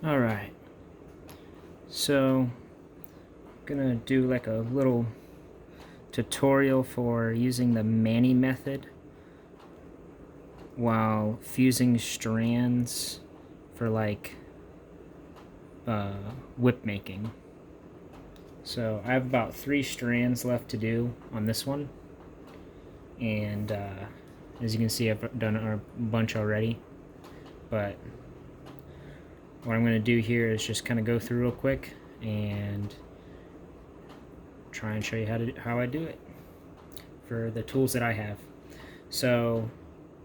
Alright, so I'm gonna do like a little tutorial for using the Manny method while fusing strands for like whip making. So I have about 3 strands left to do on this one, and as you can see I've done a bunch already, but what I'm going to do here is just kind of go through real quick and try and show you how I do it for the tools that I have. So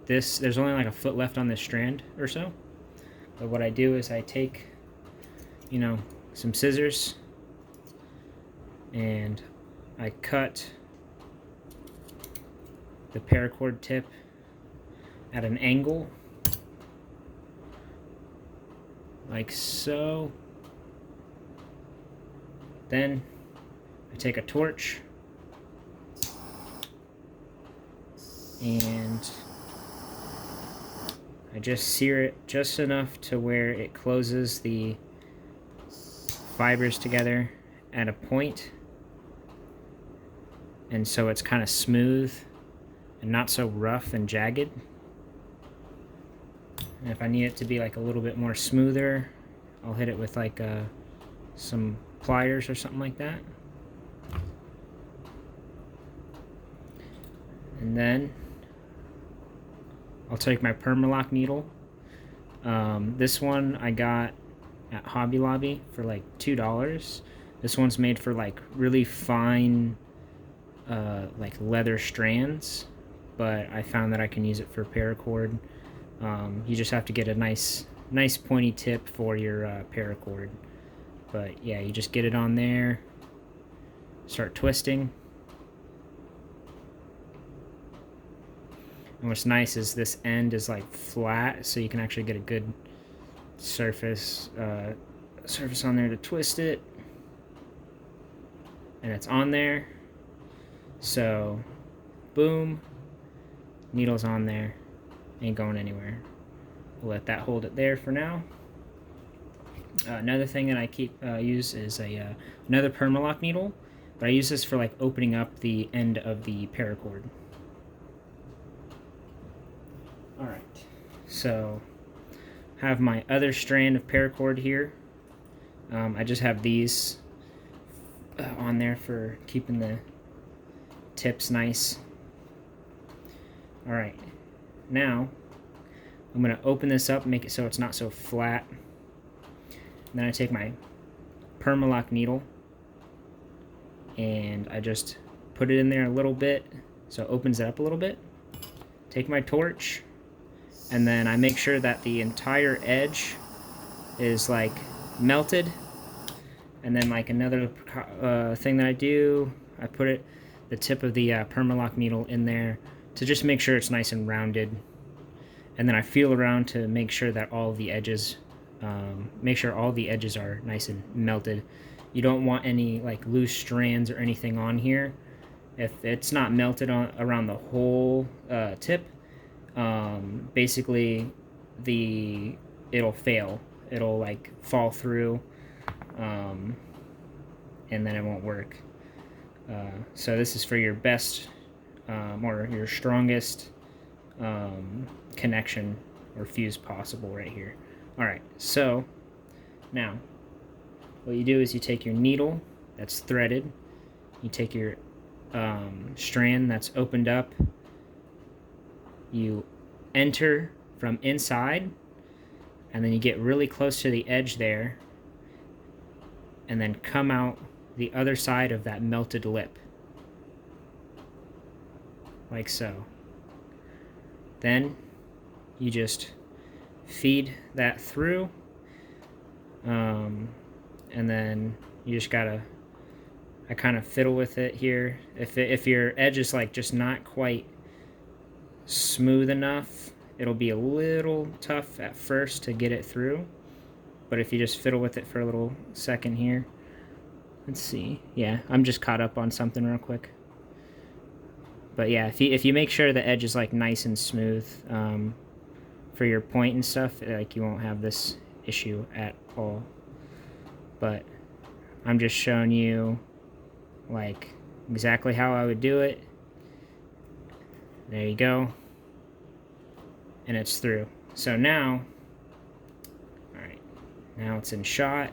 there's only like a foot left on this strand or so, but what I do is I take, some scissors and I cut the paracord tip at an angle like so. Then I take a torch and I just sear it just enough to where it closes the fibers together at a point, and so it's kind of smooth and not so rough and jagged. And if I need it to be like a little bit more smoother, I'll hit it with like some pliers or something like that. And then I'll take my Permalock needle. This one I got at Hobby Lobby for like $2. This one's made for like really fine like leather strands, but I found that I can use it for paracord. You just have to get a nice pointy tip for your paracord. But yeah, you just get it on there, start twisting. And what's nice is this end is like flat, so you can actually get a good surface on there to twist it. And it's on there. So, boom, needle's on there, ain't going anywhere. We'll let that hold it there for now. Another thing that I use is another Permalock needle, but I use this for like opening up the end of the paracord. Alright, so have my other strand of paracord here. I just have these on there for keeping the tips nice. Alright, now I'm going to open this up and make it so it's not so flat. And then I take my Permalock needle and I just put it in there a little bit so it opens it up a little bit. Take my torch and then I make sure that the entire edge is like melted. And then like another thing that I do, I put the tip of the Permalock needle in there to just make sure it's nice and rounded. And then I feel around to make sure that all the edges, are nice and melted. You don't want any like loose strands or anything on here. If it's not melted around the whole tip, basically it'll fail. It'll like fall through, and then it won't work. So this is for your best or your strongest connection or fuse possible right here. Alright, so now what you do is you take your needle that's threaded, you take your strand that's opened up, you enter from inside, and then you get really close to the edge there, and then come out the other side of that melted lip, like so. Then you just feed that through, and then you just gotta, I kind of fiddle with it here. If your edge is like just not quite smooth enough, it'll be a little tough at first to get it through. But if you just fiddle with it for a little second here, let's see. Yeah, I'm just caught up on something real quick. But yeah, if you make sure the edge is like nice and smooth for your point and stuff, like you won't have this issue at all. But I'm just showing you like exactly how I would do it. There you go. And it's through. So now, alright, now it's in shot.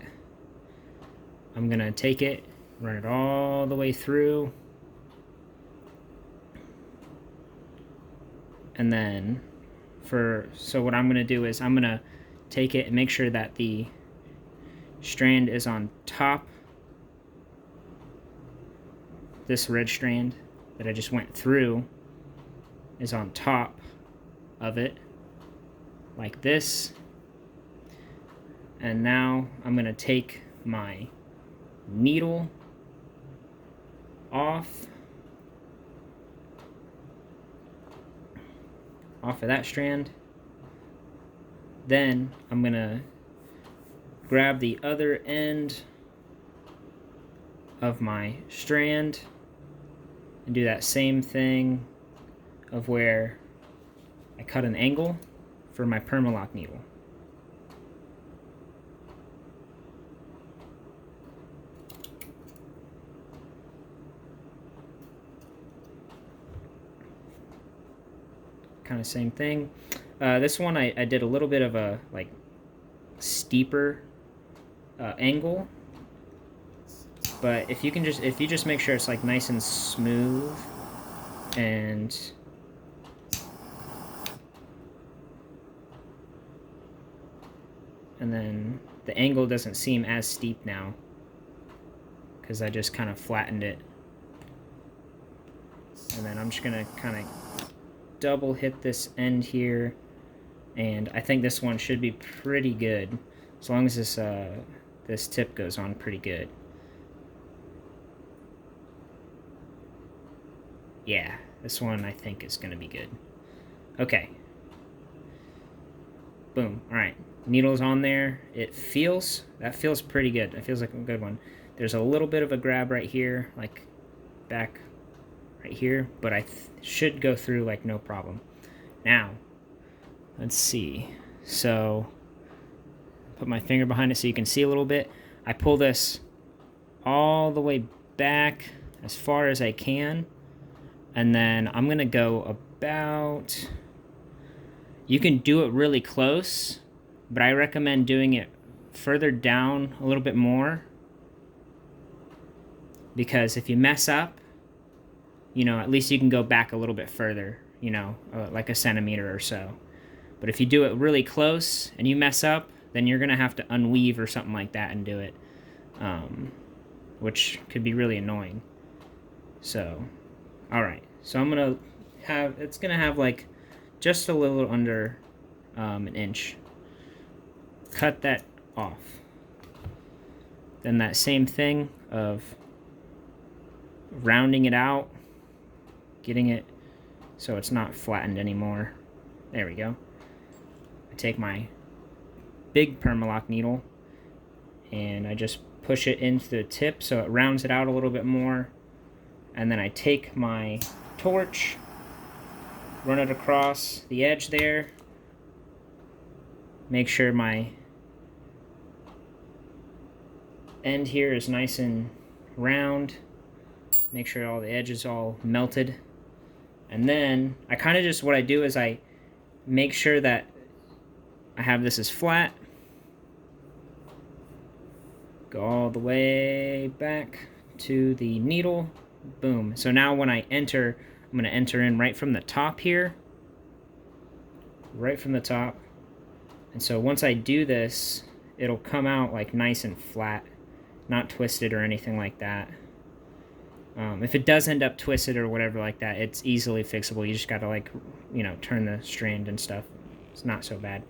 I'm gonna take it, run it all the way through. And then so what I'm gonna do is I'm gonna take it and make sure that the strand is on top. This red strand that I just went through is on top of it, like this. And now I'm gonna take my needle off of that strand. Then I'm gonna grab the other end of my strand and do that same thing of where I cut an angle for my permalock needle. Kind of same thing. This one I did a little bit of a like steeper angle, but if you just make sure it's like nice and smooth, and then the angle doesn't seem as steep now because I just kind of flattened it. And then I'm just gonna kind of double hit this end here, and I think this one should be pretty good as long as this tip goes on pretty good. Yeah, this one I think is gonna be good. Okay. Boom. Alright. Needle's on there. That feels pretty good. It feels like a good one. There's a little bit of a grab right here, like back right here, but I should go through like no problem. Now, let's see. So, put my finger behind it so you can see a little bit. I pull this all the way back as far as I can, and then I'm gonna go about, you can do it really close, but I recommend doing it further down a little bit more, because if you mess up, you know, at least you can go back a little bit further, you know, like a centimeter or so. But if you do it really close and you mess up, then you're gonna have to unweave or something like that and do it, which could be really annoying. So, alright, so I'm gonna have, it's gonna have like just a little under an inch. Cut that off. Then that same thing of rounding it out, getting it so it's not flattened anymore. There we go. I take my big permalock needle and I just push it into the tip so it rounds it out a little bit more. And then I take my torch, run it across the edge there, make sure my end here is nice and round, make sure all the edges all melted. And then I kind of just, what I do is I make sure that I have this as flat, go all the way back to the needle, boom. So now when I enter, I'm going to enter in right from the top here, right from the top. And so once I do this, it'll come out like nice and flat, not twisted or anything like that. If it does end up twisted or whatever like that, it's easily fixable. You just gotta, like, you know, turn the strand and stuff. It's not so bad.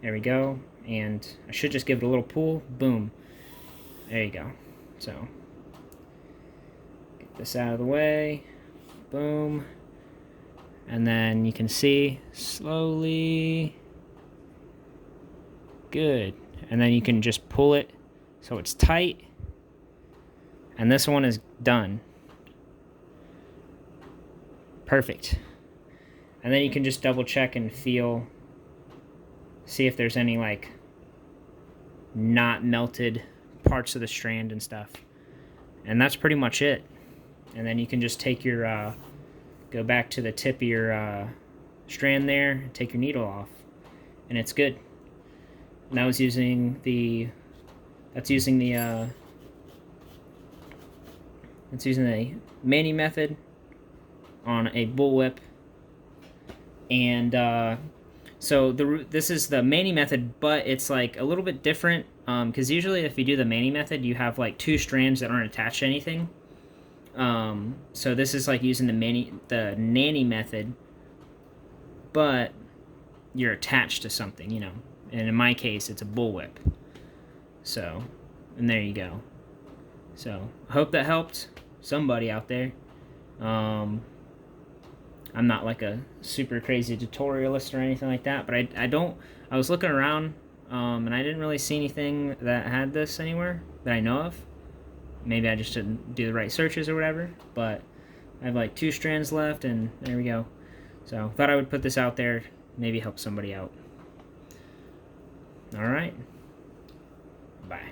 There we go. And I should just give it a little pull. Boom. There you go. So, get this out of the way. Boom. And then you can see, slowly. Good. And then you can just pull it so it's tight. And this one is done. Perfect. And then you can just double check and feel, see if there's any like not melted parts of the strand and stuff. And that's pretty much it. And then you can just take your, go back to the tip of your strand there, take your needle off, and it's good. And that was using the, that's using the Manny method on a bullwhip. And so this is the Manny method, but it's like a little bit different, because usually if you do the Manny method, you have like 2 strands that aren't attached to anything. So this is like using the nanny method, but you're attached to something, you know. And in my case, it's a bullwhip. So, and there you go. So, I hope that helped somebody out there. I'm not like a super crazy tutorialist or anything like that, but I was looking around, and I didn't really see anything that had this anywhere that I know of. Maybe I just didn't do the right searches or whatever, but I have like 2 strands left, and there we go. So, thought I would put this out there, maybe help somebody out. Alright. Bye.